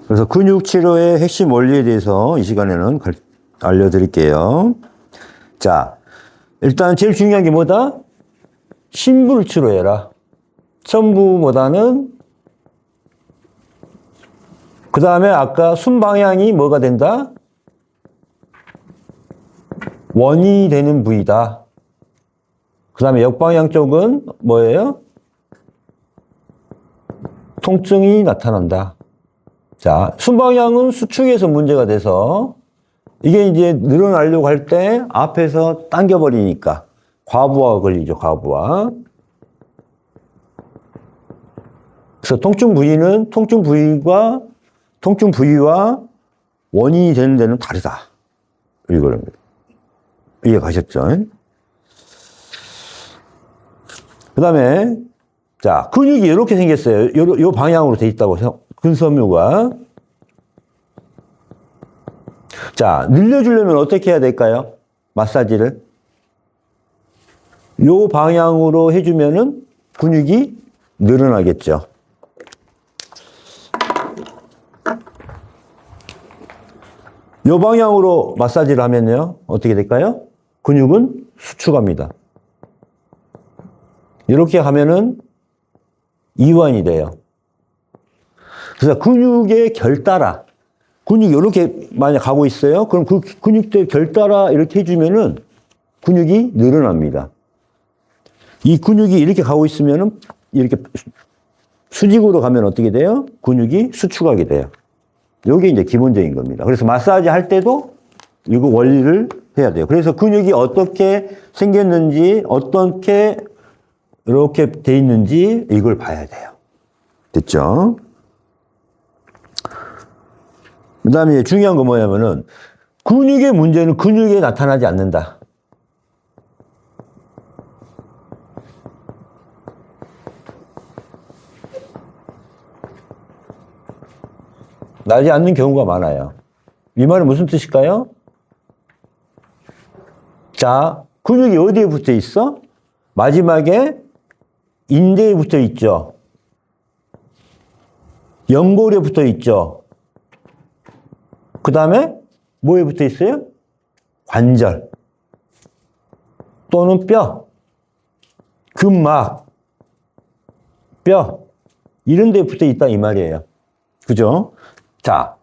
그래서 근육 치료의 핵심 원리에 대해서 이 시간에는 알려드릴게요. 자, 일단 제일 중요한 게 뭐다? 심부를 치료해라. 천부보다는 그 다음에 아까 숨 방향이 뭐가 된다? 원이 되는 부위다. 그 다음에 역방향 쪽은 뭐예요? 통증이 나타난다. 자, 숨 방향은 수축에서 문제가 돼서 이게 이제 늘어나려고 할 때 앞에서 당겨버리니까 과부하가 걸리죠, 과부하. 그래서 통증 부위와 원인이 되는 데는 다르다. 이거는 이해 가셨죠? 그 다음에, 자, 근육이 이렇게 생겼어요. 요 방향으로 돼 있다고, 근섬유가. 자, 늘려주려면 어떻게 해야 될까요? 마사지를. 요 방향으로 해주면은 근육이 늘어나겠죠. 요 방향으로 마사지를 하면요, 어떻게 될까요? 근육은 수축합니다. 이렇게 하면은 이완이 돼요. 그래서 근육의 결 따라, 근육이 이렇게 만약 가고 있어요. 그럼 그 근육들 결 따라 이렇게 해주면은 근육이 늘어납니다. 이 근육이 이렇게 가고 있으면은 이렇게 수직으로 가면 어떻게 돼요? 근육이 수축하게 돼요. 이게 이제 기본적인 겁니다. 그래서 마사지 할 때도 이거 원리를 해야 돼요. 그래서 근육이 어떻게 생겼는지, 어떻게 이렇게 돼 있는지 이걸 봐야 돼요. 됐죠? 그 다음에 중요한 건 뭐냐면은 근육의 문제는 근육에 나타나지 않는다. 나지 않는 경우가 많아요. 이 말은 무슨 뜻일까요? 자, 근육이 어디에 붙어 있어? 마지막에 인대에 붙어 있죠. 연골에 붙어 있죠. 그 다음에 뭐에 붙어 있어요? 관절 또는 뼈, 근막, 뼈 이런 데에 붙어 있다 이 말이에요. 그죠? 자,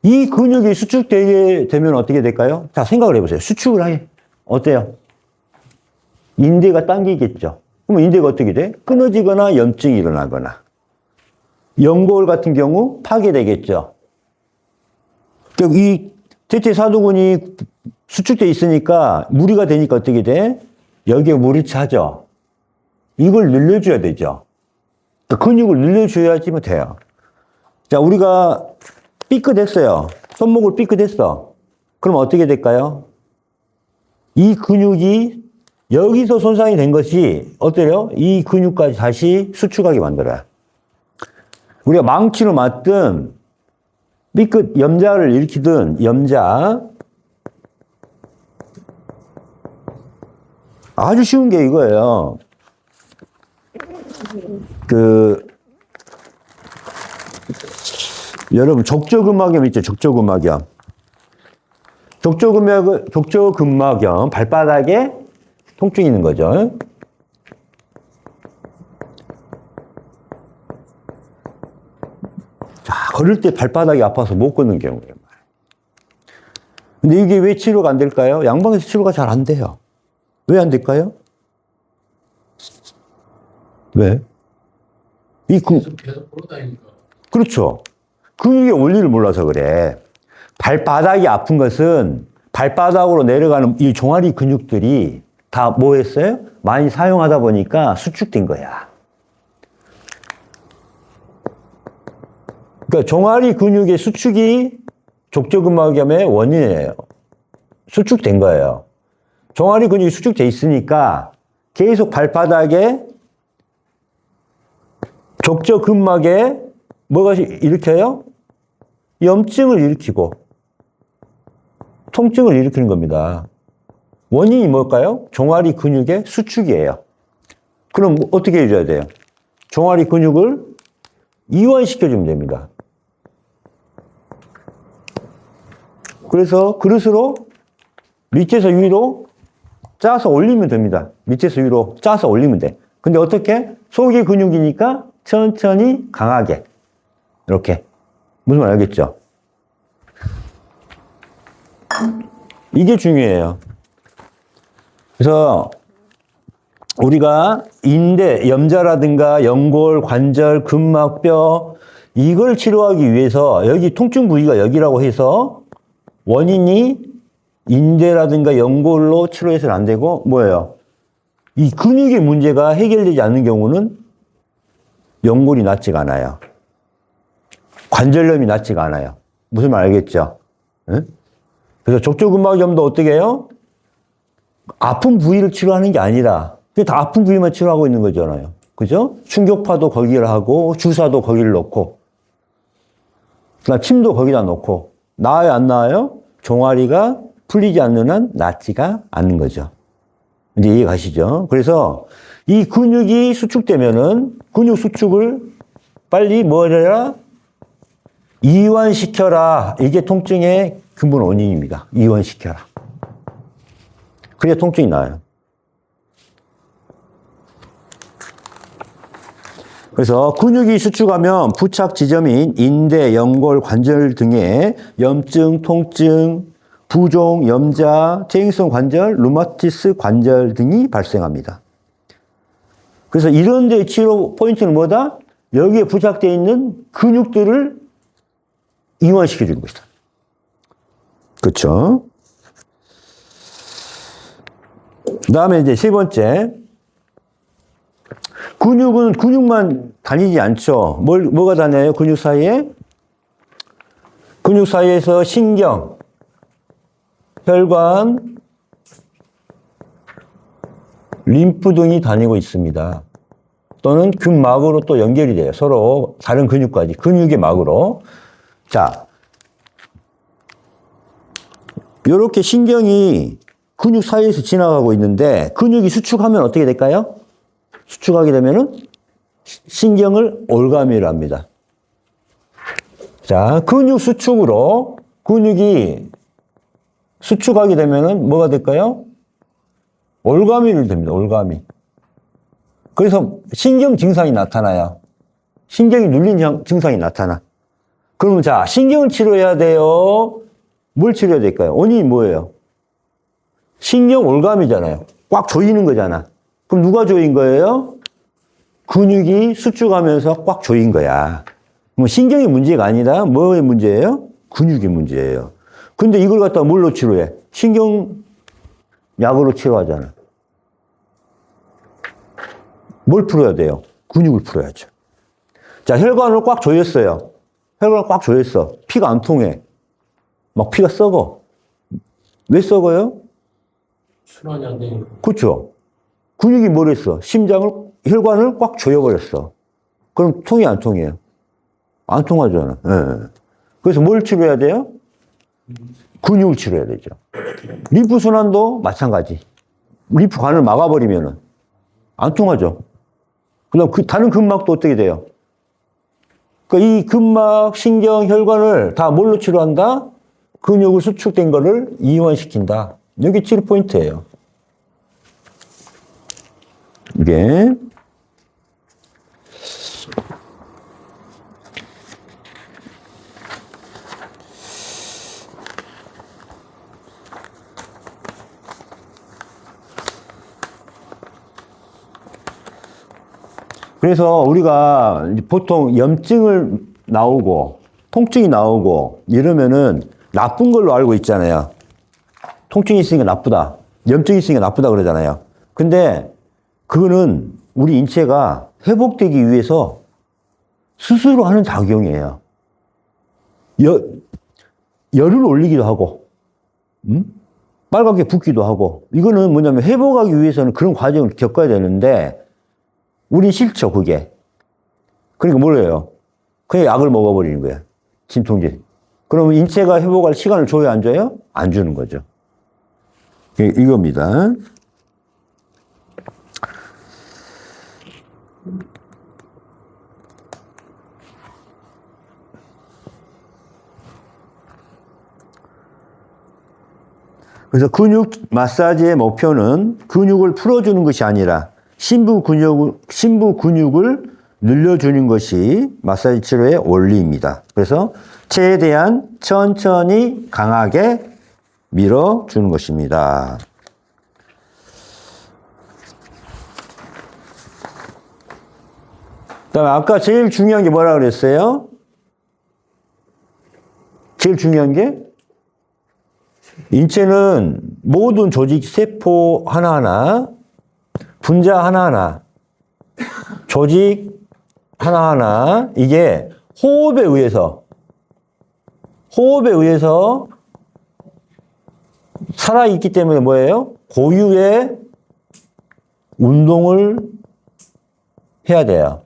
이 근육이 수축되게 되면 어떻게 될까요? 자, 생각을 해보세요. 수축을 하게 어때요? 인대가 당기겠죠. 그러면 인대가 어떻게 돼? 끊어지거나 염증이 일어나거나. 연골 같은 경우 파괴되겠죠. 그러니까 이 대퇴사두근이 수축돼 있으니까 무리가 되니까 어떻게 돼? 여기에 물이 차죠. 이걸 늘려줘야 되죠. 그러니까 근육을 늘려줘야지만 돼요. 자, 우리가 삐끗했어요. 손목을 삐끗했어. 그럼 어떻게 될까요? 이 근육이 여기서 손상이 된 것이 어때요? 이 근육까지 다시 수축하게 만들어요. 우리가 망치로 맞든 삐끗 염자를 일으키든 염자 아주 쉬운 게 이거예요. 여러분 족저근막염 있죠? 족저근막염. 족저근막염 발바닥에 통증이 있는 거죠. 자, 걸을 때 발바닥이 아파서 못 걷는 경우예요. 근데 이게 왜 치료가 안 될까요? 양방에서 치료가 잘 안 돼요. 왜 안 될까요? 왜? 계속 걸어다니니까. 그렇죠. 근육의 원리를 몰라서 그래. 발바닥이 아픈 것은 발바닥으로 내려가는 이 종아리 근육들이 다 뭐 했어요? 많이 사용하다 보니까 수축된 거야. 그러니까 종아리 근육의 수축이 족저근막염의 원인이에요. 수축된 거예요. 종아리 근육이 수축돼 있으니까 계속 발바닥에 족저근막에 뭐가 일으켜요? 염증을 일으키고 통증을 일으키는 겁니다. 원인이 뭘까요? 종아리 근육의 수축이에요. 그럼 어떻게 해줘야 돼요? 종아리 근육을 이완시켜주면 됩니다. 그래서 그릇으로 밑에서 위로 짜서 올리면 됩니다. 밑에서 위로 짜서 올리면 돼. 근데 어떻게? 속이 근육이니까 천천히 강하게. 이렇게. 무슨 말 알겠죠? 이게 중요해요. 그래서 우리가 인대, 염자라든가 연골, 관절, 근막뼈 이걸 치료하기 위해서 여기 통증 부위가 여기라고 해서 원인이 인대라든가 연골로 치료해서는 안 되고 뭐예요? 이 근육의 문제가 해결되지 않는 경우는 연골이 낫지가 않아요. 관절염이 낫지가 않아요. 무슨 말 알겠죠? 응? 그래서 족저근막염도 어떻게 해요? 아픈 부위를 치료하는 게 아니라 다 아픈 부위만 치료하고 있는 거잖아요. 그죠? 충격파도 거기를 하고 주사도 거기를 놓고 그다음 침도 거기다 놓고 나아요 안 나아요? 종아리가 풀리지 않는 한 낫지가 않는 거죠. 이제 이해 가시죠? 그래서 이 근육이 수축되면은 근육 수축을 빨리 뭐 해라? 이완시켜라. 이게 통증의 근본 원인입니다. 이완시켜라. 그래야 통증이 나아요. 그래서 근육이 수축하면 부착 지점인 인대, 연골, 관절 등의 염증, 통증, 부종, 염자, 퇴행성 관절, 루마티스 관절 등이 발생합니다. 그래서 이런 데 치료 포인트는 뭐다? 여기에 부착되어 있는 근육들을 이완시켜 주는 것이다. 그렇죠? 그 다음에 이제 세 번째. 근육은 근육만 다니지 않죠. 뭐가 다녀요? 근육 사이에? 근육 사이에서 신경, 혈관, 림프 등이 다니고 있습니다. 또는 근막으로 또 연결이 돼요. 서로 다른 근육까지. 근육의 막으로. 자, 이렇게 신경이 근육 사이에서 지나가고 있는데 근육이 수축하면 어떻게 될까요? 수축하게 되면은 신경을 올가미를 합니다. 자, 근육 수축으로 근육이 수축하게 되면은 뭐가 될까요? 올가미를 됩니다. 올가미. 그래서 신경 증상이 나타나요. 신경이 눌린 증상이 나타나. 그러면 자, 신경을 치료해야 돼요. 뭘 치료해야 될까요? 원인이 뭐예요? 신경 올가미잖아요. 꽉 조이는 거잖아. 그럼 누가 조인 거예요? 근육이 수축하면서 꽉 조인 거야. 뭐 신경의 문제가 아니라 뭐의 문제예요? 근육의 문제예요. 근데 이걸 갖다가 뭘로 치료해? 신경약으로 치료하잖아. 뭘 풀어야 돼요? 근육을 풀어야죠. 자, 혈관을 꽉 조였어요. 혈관을 꽉 조였어. 피가 안 통해. 막 피가 썩어. 왜 썩어요? 순환이 안 되니까. 그렇죠. 근육이 뭘 했어? 혈관을 꽉 조여버렸어. 그럼 통이 안 통해요? 안 통하잖아. 네. 그래서 뭘 치료해야 돼요? 근육을 치료해야 되죠. 림프 순환도 마찬가지. 림프관을 막아버리면은 안 통하죠. 그다음 다른 근막도 어떻게 돼요? 그러니까 이 근막, 신경, 혈관을 다 뭘로 치료한다? 근육을 수축된 거를 이완시킨다. 이게 치료 포인트예요. 이게 그래서 우리가 보통 염증을 나오고 통증이 나오고 이러면은 나쁜 걸로 알고 있잖아요. 통증이 있으니까 나쁘다. 염증이 있으니까 나쁘다 그러잖아요. 근데 그거는 우리 인체가 회복되기 위해서 스스로 하는 작용이에요. 열을 올리기도 하고, 빨갛게 붓기도 하고, 이거는 뭐냐면 회복하기 위해서는 그런 과정을 겪어야 되는데, 우린 싫죠, 그게. 그러니까 뭘 해요? 그냥 약을 먹어버리는 거야. 진통제. 그러면 인체가 회복할 시간을 줘요, 안 줘요? 안 주는 거죠. 이겁니다. 그래서 근육 마사지의 목표는 근육을 풀어주는 것이 아니라 심부 근육을 늘려주는 것이 마사지 치료의 원리입니다. 그래서 최대한 천천히 강하게 밀어주는 것입니다. 그다음에 아까 제일 중요한 게 뭐라 그랬어요? 제일 중요한 게 인체는 모든 조직 세포 하나하나, 분자 하나하나, 조직 하나하나 이게 호흡에 의해서 살아있기 때문에 뭐예요? 고유의 운동을 해야 돼요.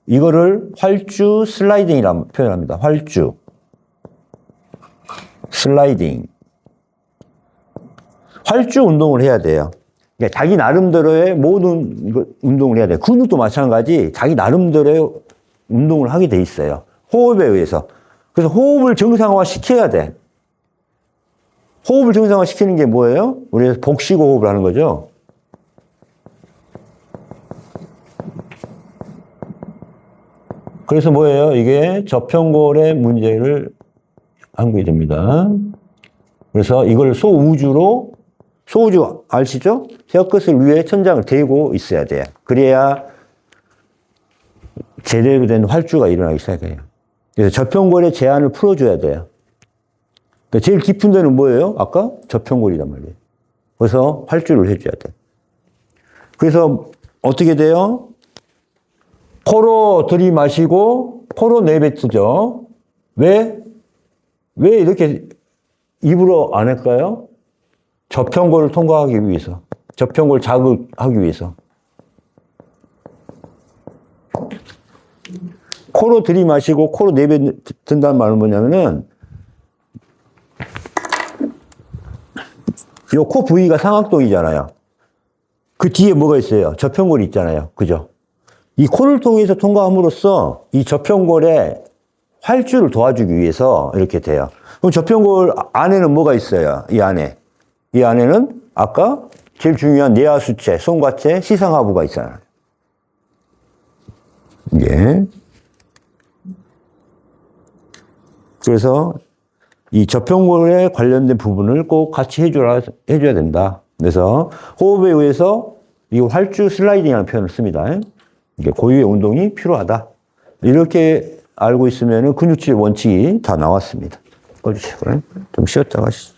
이거를 활주 슬라이딩이라고 표현합니다. 활주 슬라이딩. 활주 운동을 해야 돼요. 그러니까 자기 나름대로의 모든 운동을 해야 돼요. 근육도 마찬가지 자기 나름대로의 운동을 하게 돼 있어요. 호흡에 의해서. 그래서 호흡을 정상화 시켜야 돼. 호흡을 정상화 시키는 게 뭐예요? 우리가 복식 호흡을 하는 거죠. 그래서 뭐예요? 이게 저평골의 문제를 한게 됩니다. 그래서 이걸 소우주 아시죠? 혀끝을 위에 천장을 대고 있어야 돼요. 그래야 제대로 된 활주가 일어나기 시작해요. 그래서 저평골의 제한을 풀어줘야 돼요. 그러니까 제일 깊은 데는 뭐예요? 아까 저평골이란 말이에요. 그래서 활주를 해줘야 돼. 그래서 어떻게 돼요? 코로 들이마시고 코로 내뱉죠. 왜 이렇게 입으로 안 할까요? 저평골을 통과하기 위해서. 저평골 자극하기 위해서. 코로 들이마시고 코로 내뱉는다는 말은 뭐냐면은 요 코 부위가 상악동이잖아요. 그 뒤에 뭐가 있어요? 저평골이 있잖아요. 그죠? 이 코를 통해서 통과함으로써 이 저평골의 활주를 도와주기 위해서 이렇게 돼요. 그럼 저평골 안에는 뭐가 있어요? 이 안에는 아까 제일 중요한 내하수체, 손과체, 시상하부가 있잖아요. 예. 그래서 이 저평골에 관련된 부분을 꼭 같이 해줘야 된다. 그래서 호흡에 의해서 이 활주 슬라이딩이라는 표현을 씁니다. 이게 고유의 운동이 필요하다. 이렇게 알고 있으면 근육치료 원칙이 다 나왔습니다. 꺼주시고요. 좀 쉬었다가 하시죠.